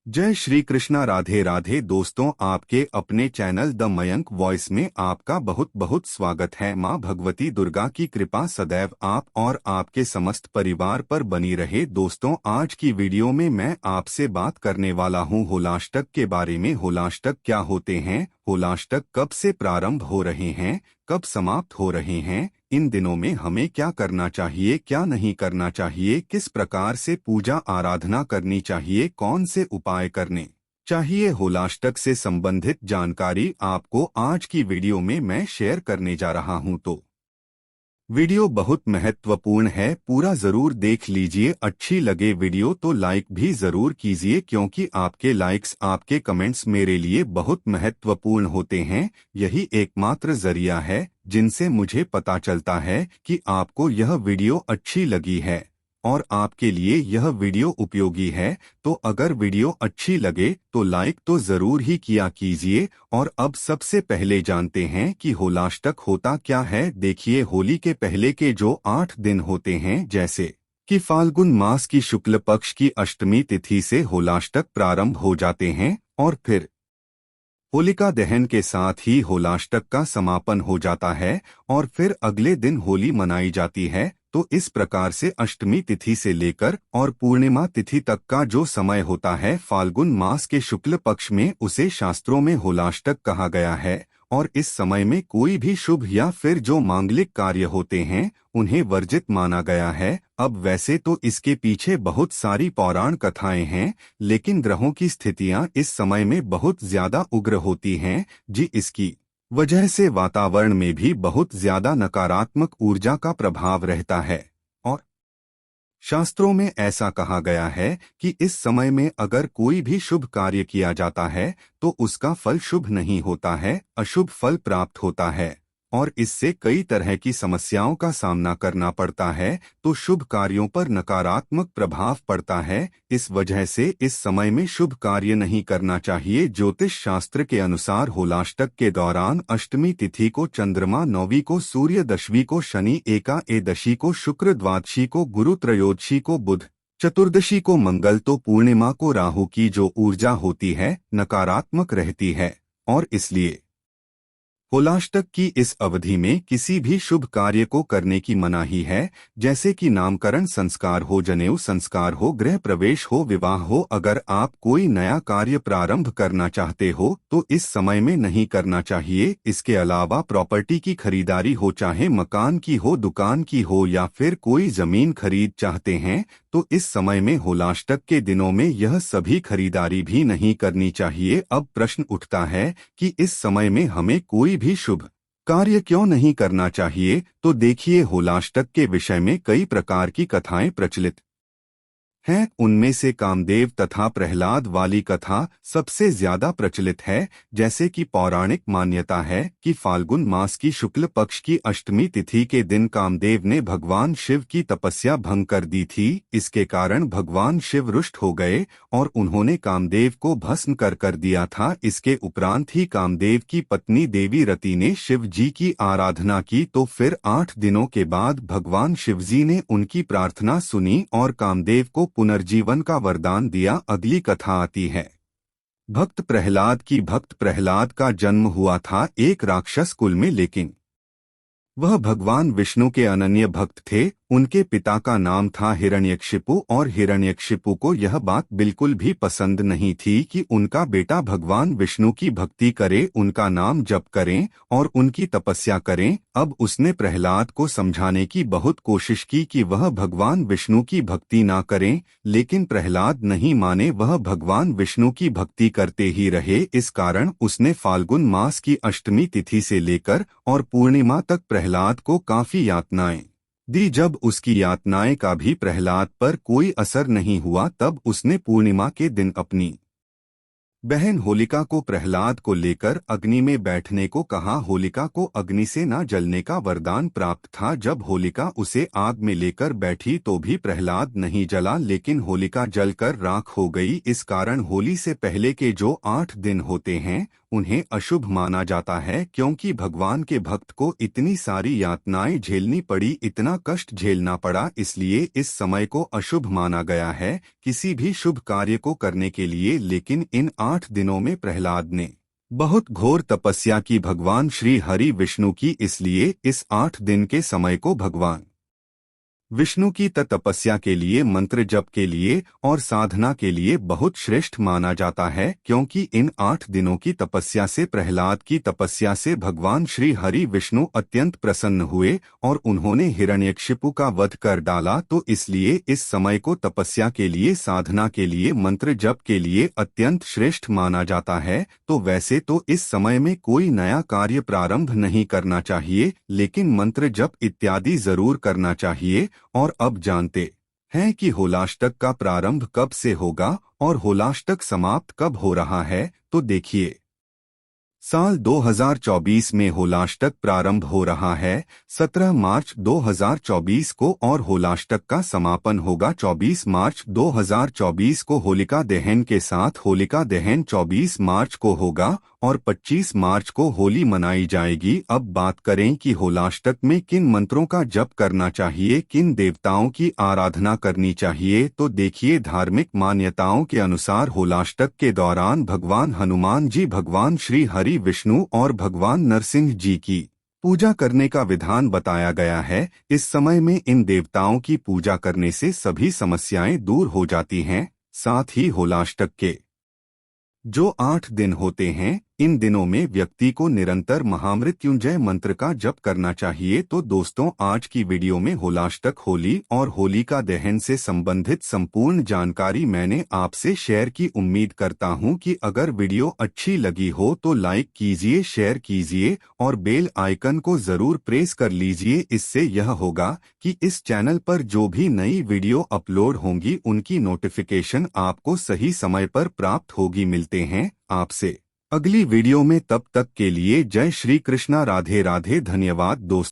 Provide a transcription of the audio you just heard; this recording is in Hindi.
जय श्री कृष्णा। राधे राधे दोस्तों, आपके अपने चैनल द मयंक वॉइस में आपका बहुत बहुत स्वागत है। माँ भगवती दुर्गा की कृपा सदैव आप और आपके समस्त परिवार पर बनी रहे। दोस्तों, आज की वीडियो में मैं आपसे बात करने वाला हूँ होलाष्टक के बारे में। होलाष्टक क्या होते हैं, होलाष्टक कब से प्रारंभ हो रहे हैं, कब समाप्त हो रहे हैं, इन दिनों में हमें क्या करना चाहिए, क्या नहीं करना चाहिए, किस प्रकार से पूजा आराधना करनी चाहिए, कौन से उपाय करने चाहिए, होलाष्टक से संबंधित जानकारी आपको आज की वीडियो में मैं शेयर करने जा रहा हूं। तो वीडियो बहुत महत्वपूर्ण है, पूरा जरूर देख लीजिए। अच्छी लगे वीडियो तो लाइक भी जरूर कीजिए, क्योंकि आपके लाइक्स, आपके कमेंट्स मेरे लिए बहुत महत्वपूर्ण होते हैं। यही एकमात्र जरिया है जिनसे मुझे पता चलता है कि आपको यह वीडियो अच्छी लगी है और आपके लिए यह वीडियो उपयोगी है। तो अगर वीडियो अच्छी लगे तो लाइक तो जरूर ही किया कीजिए। और अब सबसे पहले जानते हैं कि होलाष्टक होता क्या है। देखिए, होली के पहले के जो 8 दिन होते हैं, जैसे कि फाल्गुन मास की शुक्ल पक्ष की अष्टमी तिथि से होलाष्टक प्रारंभ हो जाते हैं और फिर होलिका दहन के साथ ही होलाष्टक का समापन हो जाता है और फिर अगले दिन होली मनाई जाती है। तो इस प्रकार से अष्टमी तिथि से लेकर और पूर्णिमा तिथि तक का जो समय होता है फाल्गुन मास के शुक्ल पक्ष में, उसे शास्त्रों में होलाष्टक कहा गया है। और इस समय में कोई भी शुभ या फिर जो मांगलिक कार्य होते हैं उन्हें वर्जित माना गया है। अब वैसे तो इसके पीछे बहुत सारी पौराण कथाएं हैं, लेकिन ग्रहों की स्थितियां इस समय में बहुत ज्यादा उग्र होती हैं जी। इसकी वजह से वातावरण में भी बहुत ज्यादा नकारात्मक ऊर्जा का प्रभाव रहता है। और शास्त्रों में ऐसा कहा गया है कि इस समय में अगर कोई भी शुभ कार्य किया जाता है तो उसका फल शुभ नहीं होता है, अशुभ फल प्राप्त होता है और इससे कई तरह की समस्याओं का सामना करना पड़ता है। तो शुभ कार्यों पर नकारात्मक प्रभाव पड़ता है। इस वजह से इस समय में शुभ कार्य नहीं करना चाहिए। ज्योतिष शास्त्र के अनुसार होलाष्टक के दौरान अष्टमी तिथि को चंद्रमा, नौवीं को सूर्य, दशवीं को शनि, एकादशी को शुक्र, द्वादशी को गुरु, त्रयोदशी को बुध, चतुर्दशी को मंगल, तो पूर्णिमा को राहु की जो ऊर्जा होती है नकारात्मक रहती है। और इसलिए होलाष्टक की इस अवधि में किसी भी शुभ कार्य को करने की मनाही है, जैसे कि नामकरण संस्कार हो, जनेऊ संस्कार हो, गृह प्रवेश हो, विवाह हो। अगर आप कोई नया कार्य प्रारंभ करना चाहते हो तो इस समय में नहीं करना चाहिए। इसके अलावा प्रॉपर्टी की खरीदारी हो, चाहे मकान की हो, दुकान की हो, या फिर कोई जमीन खरीद चाहते हैं, तो इस समय में होलाष्टक के दिनों में यह सभी खरीदारी भी नहीं करनी चाहिए। अब प्रश्न उठता है कि इस समय में हमें कोई भी शुभ कार्य क्यों नहीं करना चाहिए। तो देखिए, होलाष्टक के विषय में कई प्रकार की कथाएं प्रचलित हैं। उनमें से कामदेव तथा प्रहलाद वाली कथा सबसे ज्यादा प्रचलित है। जैसे कि पौराणिक मान्यता है कि फाल्गुन मास की शुक्ल पक्ष की अष्टमी तिथि के दिन कामदेव ने भगवान शिव की तपस्या भंग कर दी थी। इसके कारण भगवान शिव रुष्ट हो गए और उन्होंने कामदेव को भस्म कर दिया था। इसके उपरांत ही कामदेव की पत्नी देवी रति ने शिव जी की आराधना की, तो फिर 8 दिनों के बाद भगवान शिवजी ने उनकी प्रार्थना सुनी और कामदेव को पुनर्जीवन का वरदान दिया। अगली कथा आती है भक्त प्रहलाद की। भक्त प्रहलाद का जन्म हुआ था एक राक्षस कुल में, लेकिन वह भगवान विष्णु के अनन्य भक्त थे। उनके पिता का नाम था हिरण्यकशिपु और हिरण्यकशिपु को यह बात बिल्कुल भी पसंद नहीं थी कि उनका बेटा भगवान विष्णु की भक्ति करे, उनका नाम जप करें और उनकी तपस्या करें। अब उसने प्रहलाद को समझाने की बहुत कोशिश की कि वह भगवान विष्णु की भक्ति ना करें, लेकिन प्रहलाद नहीं माने, वह भगवान विष्णु की भक्ति करते ही रहे। इस कारण उसने फाल्गुन मास की अष्टमी तिथि से लेकर और पूर्णिमा तक प्रहलाद को काफी यातनाएं दी। जब उसकी यातनाएं का भी प्रहलाद पर कोई असर नहीं हुआ, तब उसने पूर्णिमा के दिन अपनी बहन होलिका को प्रहलाद को लेकर अग्नि में बैठने को कहा। होलिका को अग्नि से न जलने का वरदान प्राप्त था। जब होलिका उसे आग में लेकर बैठी तो भी प्रहलाद नहीं जला, लेकिन होलिका जलकर राख हो गई। इस कारण होली से पहले के जो 8 दिन होते हैं उन्हें अशुभ माना जाता है, क्योंकि भगवान के भक्त को इतनी सारी यातनाएं झेलनी पड़ी, इतना कष्ट झेलना पड़ा, इसलिए इस समय को अशुभ माना गया है किसी भी शुभ कार्य को करने के लिए। लेकिन इन 8 दिनों में प्रहलाद ने बहुत घोर तपस्या की भगवान श्री हरि विष्णु की, इसलिए इस 8 दिन के समय को भगवान विष्णु की तपस्या के लिए, मंत्र जप के लिए और साधना के लिए बहुत श्रेष्ठ माना जाता है, क्योंकि इन 8 दिनों की तपस्या से, प्रहलाद की तपस्या से भगवान श्री हरि विष्णु अत्यंत प्रसन्न हुए और उन्होंने हिरण्यकशिपु का वध कर डाला। तो इसलिए इस समय को तपस्या के लिए, साधना के लिए, मंत्र जप के लिए अत्यंत श्रेष्ठ माना जाता है। तो वैसे तो इस समय में कोई नया कार्य प्रारंभ नहीं करना चाहिए, लेकिन मंत्र जप इत्यादि जरूर करना चाहिए। और अब जानते हैं कि होलाष्टक का प्रारंभ कब से होगा और होलाष्टक समाप्त कब हो रहा है। तो देखिए, साल 2024 में होलाष्टक प्रारंभ हो रहा है 17 मार्च 2024 को और होलाष्टक का समापन होगा 24 मार्च 2024 को। होलिका दहन के साथ होलिका दहन 24 मार्च को होगा और 25 मार्च को होली मनाई जाएगी। अब बात करें कि होलाष्टक में किन मंत्रों का जप करना चाहिए, किन देवताओं की आराधना करनी चाहिए। तो देखिए, धार्मिक मान्यताओं के अनुसार होलाष्टक के दौरान भगवान हनुमान जी, भगवान श्री हरि विष्णु और भगवान नरसिंह जी की पूजा करने का विधान बताया गया है। इस समय में इन देवताओं की पूजा करने से सभी समस्याएं दूर हो जाती हैं। साथ ही होलाष्टक के जो 8 दिन होते हैं, इन दिनों में व्यक्ति को निरंतर महामृत्युंजय मंत्र का जप करना चाहिए। तो दोस्तों, आज की वीडियो में होलाष्टक, होली और होलिका दहन से संबंधित संपूर्ण जानकारी मैंने आपसे शेयर की। उम्मीद करता हूं कि अगर वीडियो अच्छी लगी हो तो लाइक कीजिए, शेयर कीजिए और बेल आइकन को जरूर प्रेस कर लीजिए। इससे यह होगा कि इस चैनल पर जो भी नई वीडियो अपलोड होंगी उनकी नोटिफिकेशन आपको सही समय पर प्राप्त होगी। मिलते हैं आपसे अगली वीडियो में, तब तक के लिए जय श्री कृष्णा, राधे राधे, धन्यवाद दोस्तों।